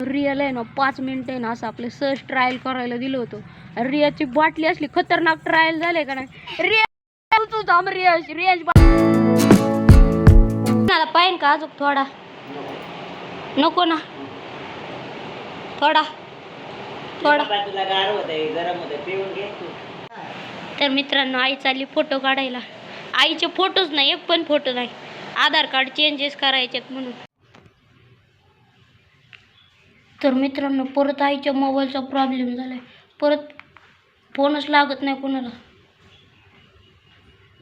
Real आहे ना 5 मिनिटं आहे ना असं आपलं सहज ट्रायल करायला दिलं होतं. रियाची बाटली असली खतरनाक ट्रायल झाले का नाही. रिया तू थांब रियाज रियाज मला पाहिजे का अजून थोडा नको ना थोडा थोडा. तर मित्रांनो आई चालली फोटो काढायला. आईचे फोटोच नाही एक पण फोटो नाही. आधार कार्ड चेंजेस करायचेत म्हणून. तर मित्रांनो परत आईच्या मोबाईलचा प्रॉब्लेम झालाय. परत फोनच लागत नाही कोणाला.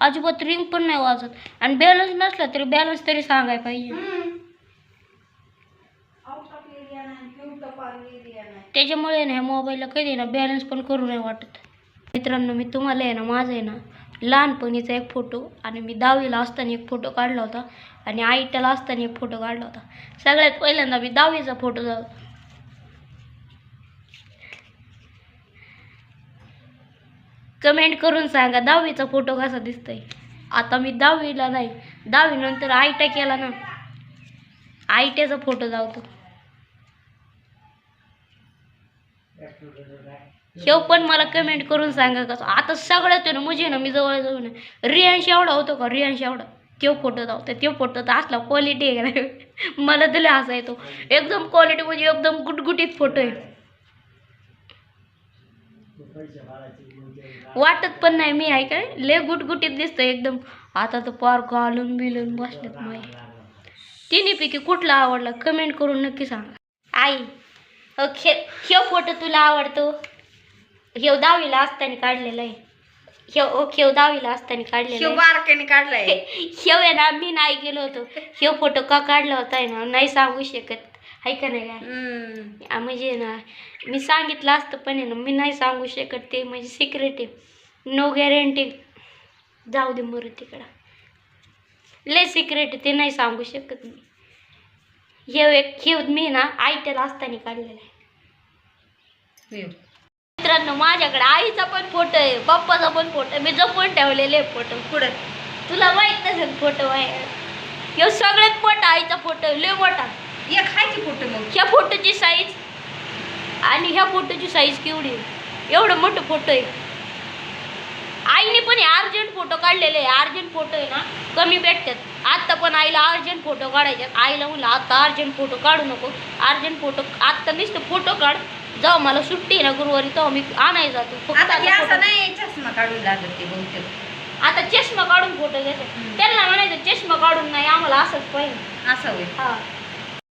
अजिबात रिंग पण नाही वाजत. आणि बॅलन्स नसला तरी बॅलन्स तरी सांगायला पाहिजे. त्याच्यामुळे ना मोबाईलला कधी ना बॅलन्स पण करू नाही वाटत. मित्रांनो मी तुम्हाला आहे ना माझा आहे ना लहानपणीचा एक फोटो आणि मी 10वीला असताना एक फोटो काढला होता आणि आईट्याला असताना एक फोटो काढला होता. सगळ्यात पहिल्यांदा मी 10वीचा फोटो कमेंट करून सांगा 10वीचा फोटो कसा दिसतोय. आता मी 10वीला नाही 10वी नंतर आयटा केला ना आयट्याचा फोटो जावतो. हे पण मला कमेंट करून सांगा कसं. आता सगळ्यात आहे ना म्हणजे ना मी जवळ जवळ रियांश एवढा होतो का रियांश एवढा तो फोटो जावतो. तो फोटो तर असला क्वालिटी आहे का नाही मला दिले असा येतो एकदम क्वालिटी म्हणजे एकदम गुटगुटीत फोटो आहे. वाटत पण नाही मी आहे काय लय गुटगुटीत दिसतं एकदम. आता तर पार घालून बिलून बसलेत माय. तिन्हीपैकी कुठला आवडला कमेंट करून नक्की सांगा. आई ह्यो फोटो तुला आवडतो. ह्यो 10वीला असताना काढलेला आहे. ह्यो 10वीला असताना काढलेला बारक्याने काढलाय. ह्यो आहे ना मी नाही गेलो होतो. ह्यो फोटो का काढला होता ना नाही सांगू शकत आहे का नाही काय. म्हणजे ना मी सांगितलं असतं पण आहे ना मी नाही सांगू शकत. ते म्हणजे सिक्रेट आहे नो गॅरंटी. जाऊ दे मरू तिकडं लय सिक्रेट आहे ते नाही सांगू शकत मी. हे मी ना आयट्याला असताना काढलेला आहे. मित्रांनो माझ्याकडे आईचा पण फोटो आहे पप्पाचा पण फोटो आहे. मी जपून ठेवलेले फोटो पुढे तुला माहित नसेल फोटो आहे. हे सगळ्यात मोठा आईचा फोटो लय मोठा. एक खायची फोटो मग ह्या फोटोची साईज आणि ह्या फोटोची साईज केवढी एवढं मोठं फोटो आहे. आईने पण अर्जंट फोटो काढलेले आहे. अर्जंट फोटो आहे ना कमी भेटतात. आत्ता पण आईला अर्जंट फोटो काढायचे. आईला म्हणलं आता अर्जंट फोटो काढू नको अर्जंट फोटो आत्ता नुसतं फोटो काढ जाऊ मला सुट्टी आहे ना गुरुवारी तेव्हा मी आणायला जातो. चष्मा काढून लागत ते बहुतेक. आता चष्मा काढून फोटो घेतात. त्यांना म्हणायचं चष्मा काढून नाही आम्हाला असंच पाहिजे असं होईल. हा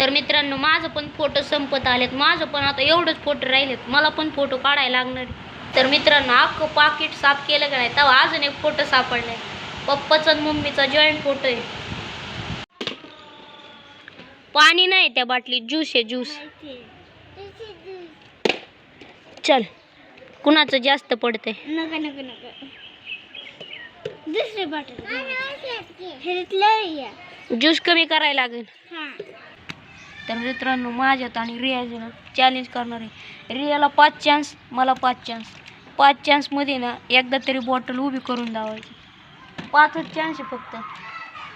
तर मित्रांनो माझं पण फोटो संपत आलेत. माझं पण आता एवढंच फोटो राहिलेत. मला पण फोटो काढायला लागणार. तर मित्रांनो अख्खं पाकिट साफ केलं का नाही तेव्हा अजून एक फोटो सापडलाय. पप्पाचा आणि मम्मीचा जॉईंट फोटो आहे. पाणी नाही त्या बाटलीत ज्यूस आहे ज्यूस. चल कुणाचं जास्त पडते ज्यूस कमी करायला लागेल. तर मित्रांनो माझ्यात आणि रियाला चॅलेंज करणार आहे. रियाला 5 चान्स मला 5 चान्स. 5 चान्समध्ये ना एकदा तरी बॉटल उभी करून लावायची. 5च चान्स आहे फक्त.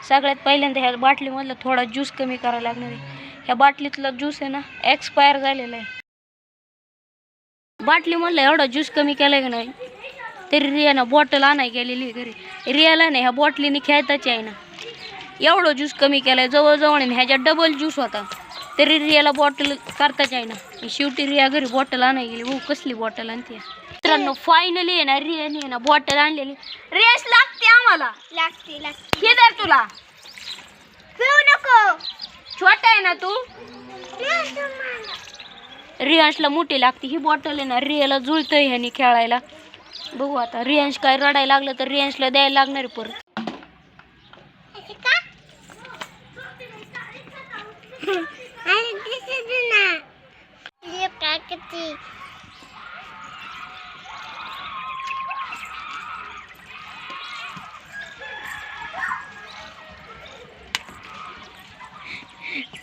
सगळ्यात पहिल्यांदा ह्या बाटलीमधला थोडा ज्यूस कमी करायला लागणार आहे. ह्या बाटलीतला ज्यूस आहे ना एक्सपायर झालेला आहे. बाटलीमधला एवढा ज्यूस कमी केला आहे का नाही तरी रियाना बॉटल आणाय गेलेली घरी. रियाला नाही ह्या बॉटलीने खेळताच आहे ना एवढं ज्यूस कमी केलाय जवळजवळ ह्याच्यात डबल ज्यूस होता तरी रियाला बॉटल करताच आहे ना. शेवटी रिया घरी बॉटल आणाय गेली. भाऊ कसली बॉटल आणते. मित्रांनो फायनली आहे ना रियाने आहे ना बॉटल आणलेली. रेस लागते आम्हाला लागते हे दर तुला पिऊ नको छोटा आहे ना तू. रियांशला मोठी लागते ही बॉटल आहे ना. रियाला जुळतंय ह्यानी खेळायला. बघू आता रियांश काय रडायला लागलं तर रियांशला द्यायला लागणार परत.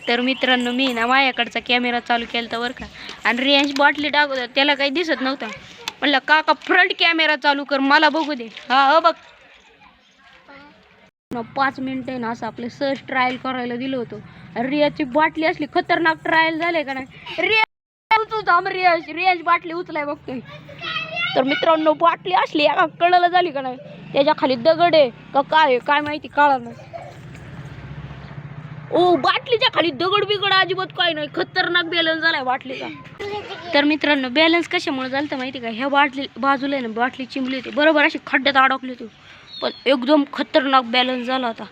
तर मित्रांनो मी ना माझ्याकडचा कॅमेरा चालू केला तर बरं का आणि रियांश बॉटली टाकत त्याला काही दिसत नव्हतं. म्हणलं काका फ्रंट कॅमेरा चालू कर मला बघू दे. हा बघ 5 मिनिटं आहे ना असं आपलं सर्च ट्रायल करायला दिलं होतं. रियाची बाटली असली खतरनाक ट्रायल झाले का नाही. रियाची बाटली उचलाय बघतोय. तर मित्रांनो बाटली असली एका कळलं झाली का नाही त्याच्या खाली दगड आहे का काय काय माहिती कळलं नाही. ओ बाटलीच्या खाली दगड बिगड अजिबात काय नाही. खतरनाक बॅलन्स झालाय बाटलीचा. तर मित्रांनो बॅलन्स कशामुळे झालं तर माहिती का ह्या बाटली बाजूला आहे ना बाटली चिमली होती बरोबर अशी खड्ड्यात अडकली होती पण एकदम खतरनाक बॅलन्स झाला होता.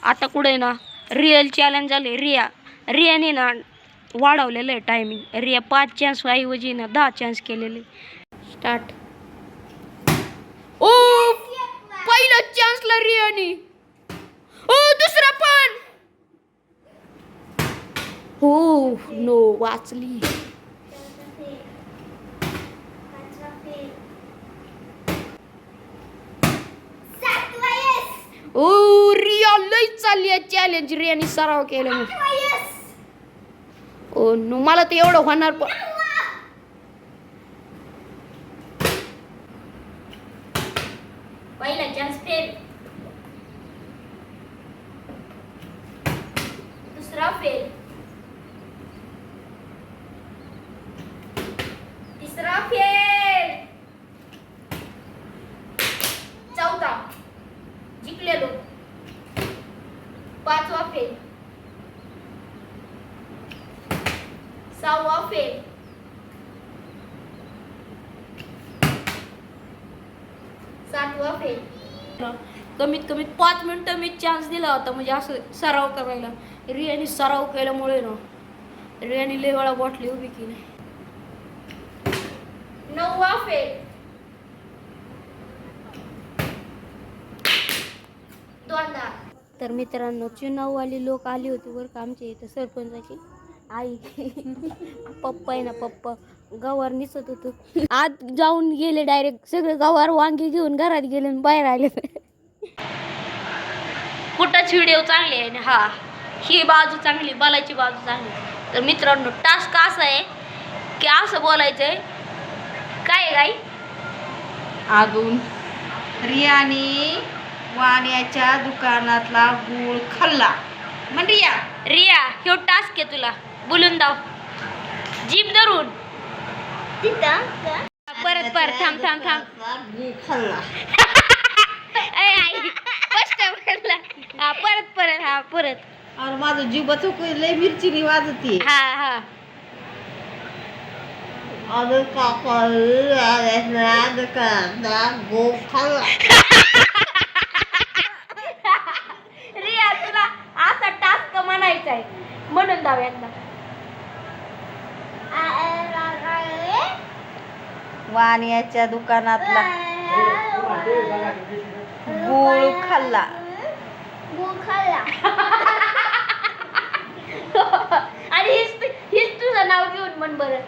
आता कुठे ना रिअल चॅलेंज झाले. रियाने ना वाढवलेलं आहे टायमिंग. रिया 5 चान्स ऐवजी ना 10 चान्स केलेले. स्टार्ट. ओ पहिला चान्सला रियाने. ओ दुसरा पण. हो नो वाचली. ओ रिया लई चालली आहे चॅलेंज. रियाने सराव केला मग. ओ नो मला तर एवढं होणार पण. पहिला चान्स फेल. दुसरा फेल. तिसरा फेल. चौथा जिंकलेलो. 5वा फेल. 6वा फेल. 7वा फेल. कमीत कमी 5 मिनिटं मी चान्स दिला होता म्हणजे असं सराव करायला. रियाने सराव केल्यामुळे ना रियाने लय वेळा बॉटली उभी केली. 9वा फेल. 2दा. तर मित्रांनो चुनाववाले लोक आले होते बरं का आमच्या इथं. सरपंचाची आई पप्पा आहे ना पप्पा गवार निसत होतं. आत जाऊन गेले डायरेक्ट सगळे गवार वांगी घेऊन घरात गेले आणि बाहेर आले. कुठंच व्हिडिओ चांगले आहे ना. हा ही बाजू चांगली बोलायची बाजू चांगली. तर मित्रांनो टास्क असा आहे की असं बोलायचंय काय गाई अजून रियाने वाण्याच्या दुकानातला गूळ खाल्ला. म्हण रिया. रिया ह्यो टास्क आहे तुला. बोलून दाव जीभ धरून. परत थांब गूळ खाल्ला. परत और माझं जीवाचं लय मिरची वाजती. हा अरे काका गूळ खाल्ला. रिया तुला असा टास्क म्हणायचा आहे म्हणून दाव एकदा. वाण्याच्या दुकानातला गूळ खाल्ला. आणि हीच तुझं नाव घेऊन म्हण बरं.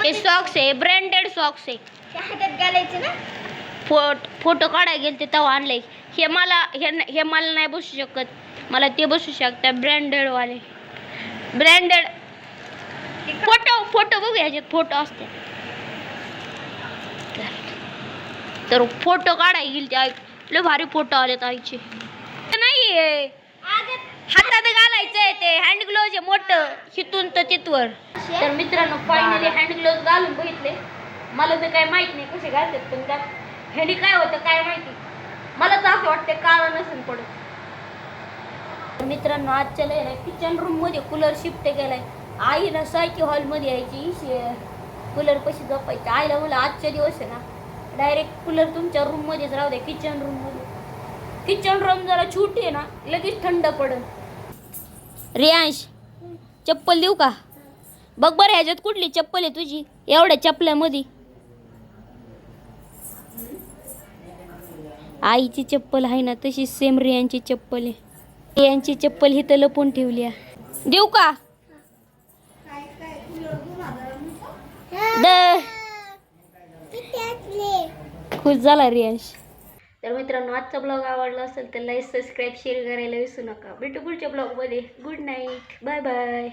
हे सॉक्स आहे ब्रँडेड सॉक्स आहे. हातात घालायचे ना. फोटो काढायला गेलते तेव्हा आणलंय. हे मला नाही बसू शकत. मला ते बसू शकतात ब्रँडेड वाले. ब्रँडेड फोटो बघू ह्याच्यात फोटो असते. तर फोटो काढायला गेली ते. लय भारी फोटो आलेत आईचे. नाहीये हातात घालायचंय ते हँड ग्लोव्ज आहे मोठं हिथून तर तिथवर. तर मित्रांनो फायनली हँड ग्लोव्ज घालून बघितले. मला तर काय माहित नाही कसे घालतात पण त्यात ह्यानी काय होतं काय माहिती. मला तर असं वाटतं काळं नसेल पडत. मित्रांनो आजच्या लय ना किचन रूम मध्ये कूलर शिफ्ट केलाय. आई ना सायकी हॉल मध्ये यायची कूलर कशी जपायची. आईला मला आजच्या दिवस आहे ना डायरेक्ट कूलर तुमच्या रूम मध्येच राहू द्या किचन रूम मध्ये. किचन रूम जरा छोटी आहे ना लगेच थंड पडल. रियांश चप्पल देऊ का बघ बरं ह्याच्यात कुठली चप्पल आहे तुझी एवढ्या चपल्यामध्ये. आईची चप्पल आहे ना तशी सेम रियांची चप्पल आहे. रियांची चप्पल ही तर लपून ठेवली आहे. देऊ का खुश झाला रियांश. तर मित्रांनो आजचा ब्लॉग आवडला असेल तर लाईक सबस्क्राईब शेअर करायला विसरू नका. भेटू पुढच्या ब्लॉगमध्ये. Good night bye bye.